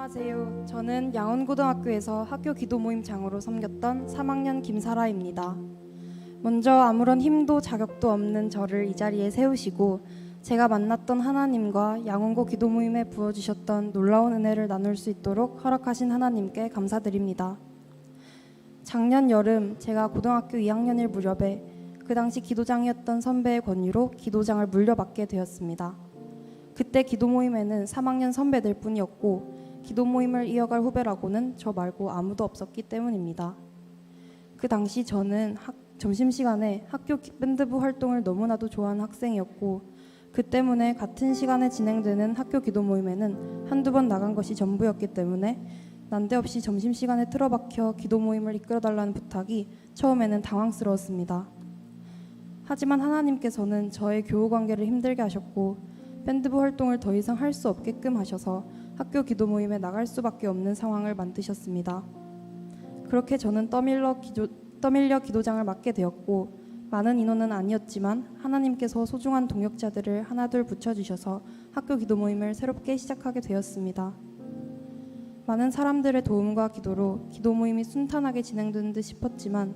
안녕하세요. 저는 양원고등학교에서 학교 기도 모임 장으로 섬겼던 3학년 김사라입니다. 먼저 아무런 힘도 자격도 없는 저를 이 자리에 세우시고 제가 만났던 하나님과 양원고 기도 모임에 부어주셨던 놀라운 은혜를 나눌 수 있도록 허락하신 하나님께 감사드립니다. 작년 여름 제가 고등학교 2학년일 무렵에 그 당시 기도장이었던 선배의 권유로 기도장을 물려받게 되었습니다. 그때 기도 모임에는 3학년 선배들 뿐이었고 기도 모임을 이어갈 후배라고는 저 말고 아무도 없었기 때문입니다. 그 당시 저는 점심시간에 학교 밴드부 활동을 너무나도 좋아하는 학생이었고 그 때문에 같은 시간에 진행되는 학교 기도 모임에는 한두 번 나간 것이 전부였기 때문에 난데없이 점심시간에 틀어박혀 기도 모임을 이끌어달라는 부탁이 처음에는 당황스러웠습니다. 하지만 하나님께서는 저의 교우 관계를 힘들게 하셨고 밴드부 활동을 더 이상 할 수 없게끔 하셔서 학교 기도 모임에 나갈 수밖에 없는 상황을 만드셨습니다. 그렇게 저는 떠밀려 기도장을 맡게 되었고 많은 인원은 아니었지만 하나님께서 소중한 동역자들을 하나둘 붙여주셔서 학교 기도 모임을 새롭게 시작하게 되었습니다. 많은 사람들의 도움과 기도로 기도 모임이 순탄하게 진행되는 듯 싶었지만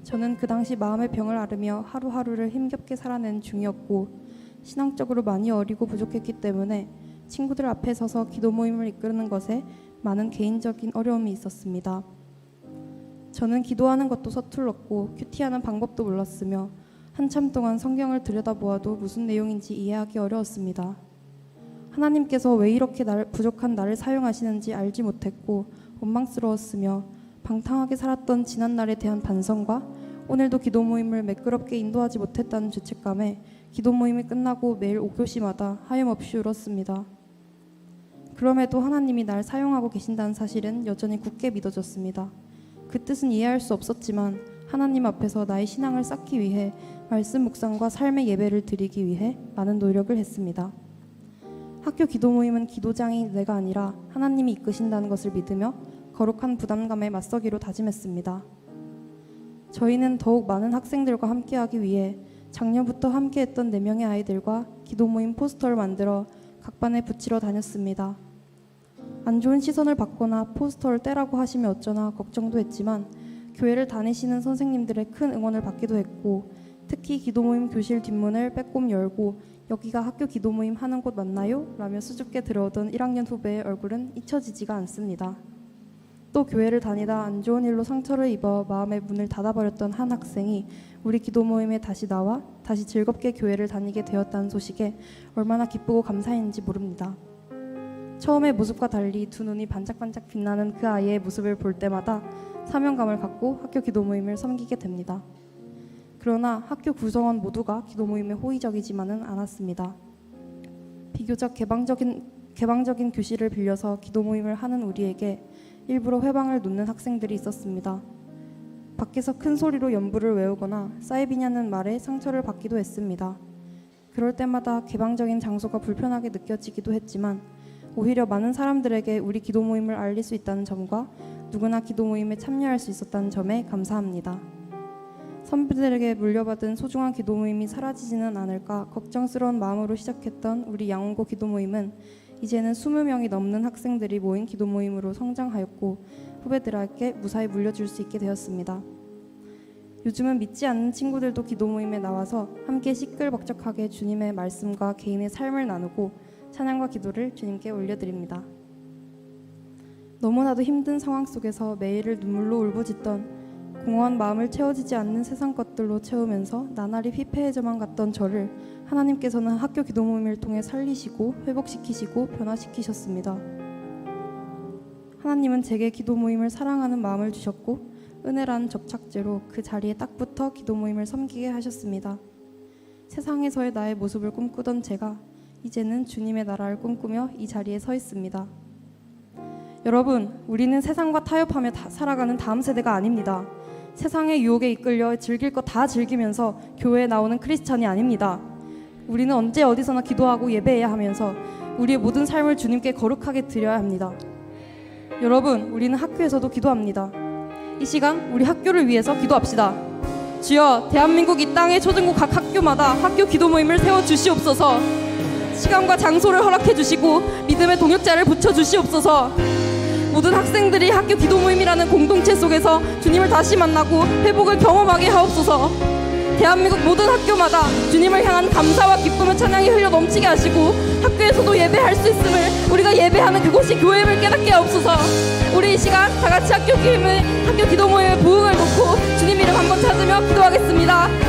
저는 그 당시 마음의 병을 앓으며 하루하루를 힘겹게 살아낸 중이었고 신앙적으로 많이 어리고 부족했기 때문에 친구들 앞에 서서 기도 모임을 이끄는 것에 많은 개인적인 어려움이 있었습니다. 저는 기도하는 것도 서툴렀고 큐티하는 방법도 몰랐으며 한참 동안 성경을 들여다보아도 무슨 내용인지 이해하기 어려웠습니다. 하나님께서 왜 이렇게 부족한 나를 사용하시는지 알지 못했고 원망스러웠으며 방탕하게 살았던 지난날에 대한 반성과 오늘도 기도 모임을 매끄럽게 인도하지 못했다는 죄책감에 기도 모임이 끝나고 매일 5교시마다 하염없이 울었습니다. 그럼에도 하나님이 날 사용하고 계신다는 사실은 여전히 굳게 믿어졌습니다. 그 뜻은 이해할 수 없었지만 하나님 앞에서 나의 신앙을 쌓기 위해 말씀 묵상과 삶의 예배를 드리기 위해 많은 노력을 했습니다. 학교 기도 모임은 기도장이 내가 아니라 하나님이 이끄신다는 것을 믿으며 거룩한 부담감에 맞서기로 다짐했습니다. 저희는 더욱 많은 학생들과 함께하기 위해 작년부터 함께했던 4명의 아이들과 기도 모임 포스터를 만들어 각 반에 붙이러 다녔습니다. 안 좋은 시선을 받거나 포스터를 떼라고 하시면 어쩌나 걱정도 했지만 교회를 다니시는 선생님들의 큰 응원을 받기도 했고 특히 기도 모임 교실 뒷문을 빼꼼 열고 여기가 학교 기도 모임 하는 곳 맞나요? 라며 수줍게 들어오던 1학년 후배의 얼굴은 잊혀지지가 않습니다. 또 교회를 다니다 안 좋은 일로 상처를 입어 마음의 문을 닫아버렸던 한 학생이 우리 기도 모임에 다시 나와 다시 즐겁게 교회를 다니게 되었다는 소식에 얼마나 기쁘고 감사했는지 모릅니다. 처음의 모습과 달리 두 눈이 반짝반짝 빛나는 그 아이의 모습을 볼 때마다 사명감을 갖고 학교 기도 모임을 섬기게 됩니다. 그러나 학교 구성원 모두가 기도 모임에 호의적이지만은 않았습니다. 비교적 개방적인 교실을 빌려서 기도 모임을 하는 우리에게 일부러 회방을 놓는 학생들이 있었습니다. 밖에서 큰 소리로 연부를 외우거나 사이비냐는 말에 상처를 받기도 했습니다. 그럴 때마다 개방적인 장소가 불편하게 느껴지기도 했지만 오히려 많은 사람들에게 우리 기도 모임을 알릴 수 있다는 점과 누구나 기도 모임에 참여할 수 있었다는 점에 감사합니다. 선배들에게 물려받은 소중한 기도 모임이 사라지지는 않을까 걱정스러운 마음으로 시작했던 우리 양원고 기도 모임은 이제는 20명이 넘는 학생들이 모인 기도 모임으로 성장하였고 후배들에게 무사히 물려줄 수 있게 되었습니다. 요즘은 믿지 않는 친구들도 기도 모임에 나와서 함께 시끌벅적하게 주님의 말씀과 개인의 삶을 나누고 찬양과 기도를 주님께 올려드립니다. 너무나도 힘든 상황 속에서 매일을 눈물로 울부짖던 공허한 마음을 채워지지 않는 세상 것들로 채우면서 나날이 피폐해져만 갔던 저를 하나님께서는 학교 기도 모임을 통해 살리시고 회복시키시고 변화시키셨습니다. 하나님은 제게 기도 모임을 사랑하는 마음을 주셨고 은혜라는 접착제로 그 자리에 딱 붙어 기도 모임을 섬기게 하셨습니다. 세상에서의 나의 모습을 꿈꾸던 제가 이제는 주님의 나라를 꿈꾸며 이 자리에 서 있습니다. 여러분, 우리는 세상과 타협하며 살아가는 다음 세대가 아닙니다. 세상의 유혹에 이끌려 즐길 거 다 즐기면서 교회에 나오는 크리스찬이 아닙니다. 우리는 언제 어디서나 기도하고 예배해야 하면서 우리의 모든 삶을 주님께 거룩하게 드려야 합니다. 여러분, 우리는 학교에서도 기도합니다. 이 시간 우리 학교를 위해서 기도합시다. 주여, 대한민국 이 땅의 초중고 각 학교마다 학교 기도 모임을 세워주시옵소서. 시간과 장소를 허락해 주시고 믿음의 동역자를 붙여 주시옵소서. 모든 학생들이 학교 기도 모임이라는 공동체 속에서 주님을 다시 만나고 회복을 경험하게 하옵소서. 대한민국 모든 학교마다 주님을 향한 감사와 기쁨의 찬양이 흘러 넘치게 하시고 학교에서도 예배할 수 있음을, 우리가 예배하는 그곳이 교회임을 깨닫게 하옵소서. 우리 이 시간 다 같이 학교 기도 모임의 부흥을 놓고 주님 이름 한번 찾으며 기도하겠습니다.